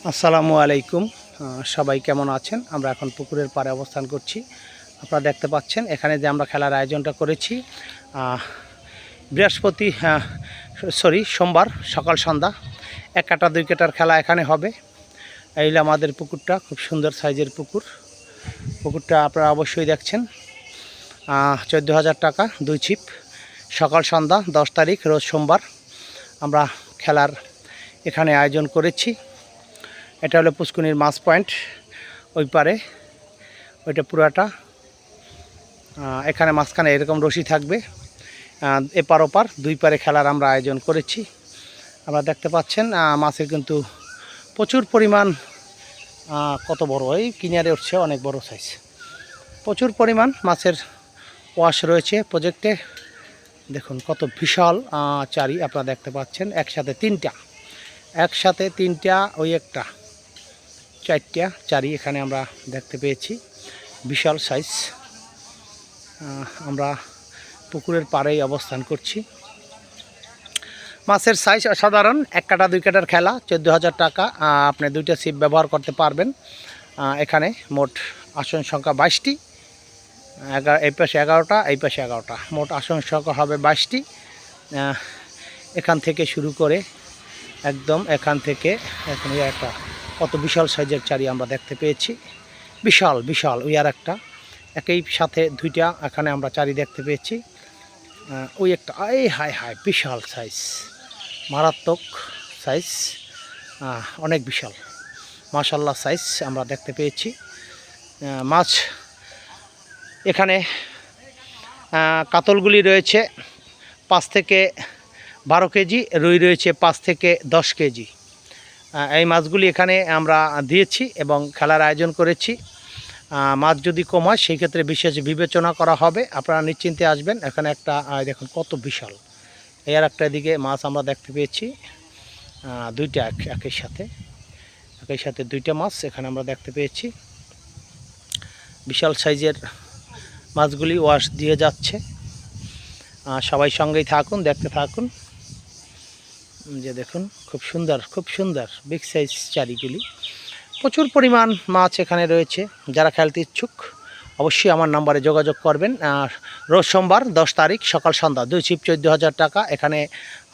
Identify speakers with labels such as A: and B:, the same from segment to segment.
A: আসসালামু আলাইকুম। সবাই কেমন আছেন? আমরা এখন পুকুরের পাড়ে অবস্থান করছি। আপনারা দেখতে পাচ্ছেন এখানে যে আমরা খেলার আয়োজনটা করেছি বৃহস্পতি সোমবার সকাল সন্ধ্যা 1 কাটা 2 কাটার খেলা এখানে হবে। এই হলো আমাদের পুকুরটা, খুব সুন্দর সাইজের পুকুরটা আপনারা অবশ্যই দেখছেন। 14,000 টাকা 2 ছিপ, সকাল সন্ধ্যা 10 তারিখ রোজ সোমবার আমরা খেলার এখানে আয়োজন করেছি। এটা হলো পুষ্কুনির মাছ পয়েন্ট, ওই পারে ওইটা পুরাটা। এখানে মাঝখানে এরকম রশি থাকবে, এপার ওপার দুই পারে খেলার আমরা আয়োজন করেছি। আপনারা দেখতে পাচ্ছেন মাছের কিন্তু প্রচুর পরিমাণ, কত বড় এই কিনারে উঠছে, অনেক বড় সাইজ। প্রচুর পরিমাণ মাছের ওয়াশ রয়েছে প্রজেক্টে। দেখুন কত বিশাল চারি আপনারা দেখতে পাচ্ছেন, একসাথে তিনটা ওই একটা 4টা চারি এখানে আমরা দেখতে পেয়েছি, বিশাল সাইজ। আমরা পুকুরের পাড়েই অবস্থান করছি। মাছের সাইজ অসাধারণ। 1 কাটা 2 কাটার খেলা, 14,000 টাকা। আপনি 2টা ছিপ ব্যবহার করতে পারবেন। এখানে মোট আসন সংখ্যা 22টি, এই পাশে 11টা, এই পাশে 11টা, মোট আসন সংখ্যা হবে 22টি। এখান থেকে শুরু করে একদম এখান থেকে এখানে একটা কত বিশাল সাইজের চারি আমরা দেখতে পেয়েছি, বিশাল বিশাল। ওই আর একটা একই সাথে 2টা এখানে আমরা চারি দেখতে পেয়েছি। ওই একটা হাই বিশাল সাইজ, মারাত্মক সাইজ, অনেক বিশাল, মাশাআল্লাহ সাইজ আমরা দেখতে পেয়েছি। মাছ এখানে কাতলগুলি রয়েছে 5 থেকে 12 কেজি, রুই রয়েছে 5 থেকে 10 কেজি। এই মাছগুলি এখানে আমরা দিয়েছি এবং খেলার আয়োজন করেছি। মাছ যদি কম হয় সেই ক্ষেত্রে বিশেষ বিবেচনা করা হবে। আপনারা নিশ্চিন্তে আসবেন। এখানে একটা দেখুন কত বিশাল, এর একটা এদিকে মাছ আমরা দেখতে পেয়েছি, 2টা একই সাথে 2টা মাছ এখানে আমরা দেখতে পেয়েছি। বিশাল সাইজের মাছগুলি ওয়াশ দিয়ে যাচ্ছে। সবাই সঙ্গেই থাকুন, দেখতে থাকুন। যে দেখুন খুব সুন্দর বিগ সাইজ চারিগুলি, প্রচুর পরিমাণ মাছ এখানে রয়েছে। যারা খেলতে ইচ্ছুক অবশ্যই আমার নাম্বারে যোগাযোগ করবেন। রোজ সোমবার 10 তারিখ সকাল সন্ধ্যা 2 ছিপ 14,000 টাকা এখানে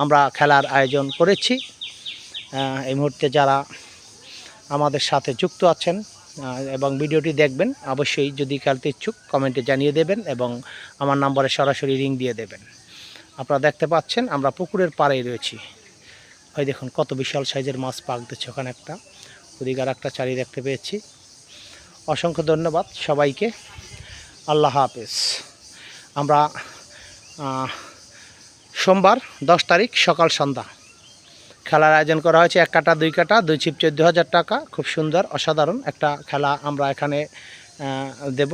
A: আমরা খেলার আয়োজন করেছি। এই মুহূর্তে যারা আমাদের সাথে যুক্ত আছেন এবং ভিডিওটি দেখবেন, অবশ্যই যদি খেলতে ইচ্ছুক কমেন্টে জানিয়ে দেবেন এবং আমার নাম্বারে সরাসরি রিং দিয়ে দেবেন। আপনারা দেখতে পাচ্ছেন আমরা পুকুরের পাড়েই রয়েছি। ওই দেখুন কত বিশাল সাইজের মাছ পাক দিচ্ছে, ওখানে একটা, ওদিকে আর একটা চারি দেখতে পেয়েছি। অসংখ্য ধন্যবাদ সবাইকে। আল্লাহ হাফেজ। আমরা সোমবার 10 তারিখ সকাল সন্ধ্যা খেলার আয়োজন করা হয়েছে। 1 কাটা 2 কাটা 2 ছিপ 14,000 টাকা। খুব সুন্দর অসাধারণ একটা খেলা আমরা এখানে দেব।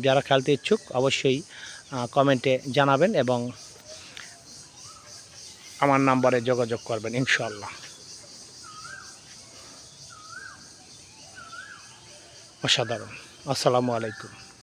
A: যারা খেলতে ইচ্ছুক অবশ্যই কমেন্টে জানাবেন এবং আমার নাম্বারে যোগাযোগ করবেন ইনশাআল্লাহ। অসাধারণ। আসসালামু আলাইকুম।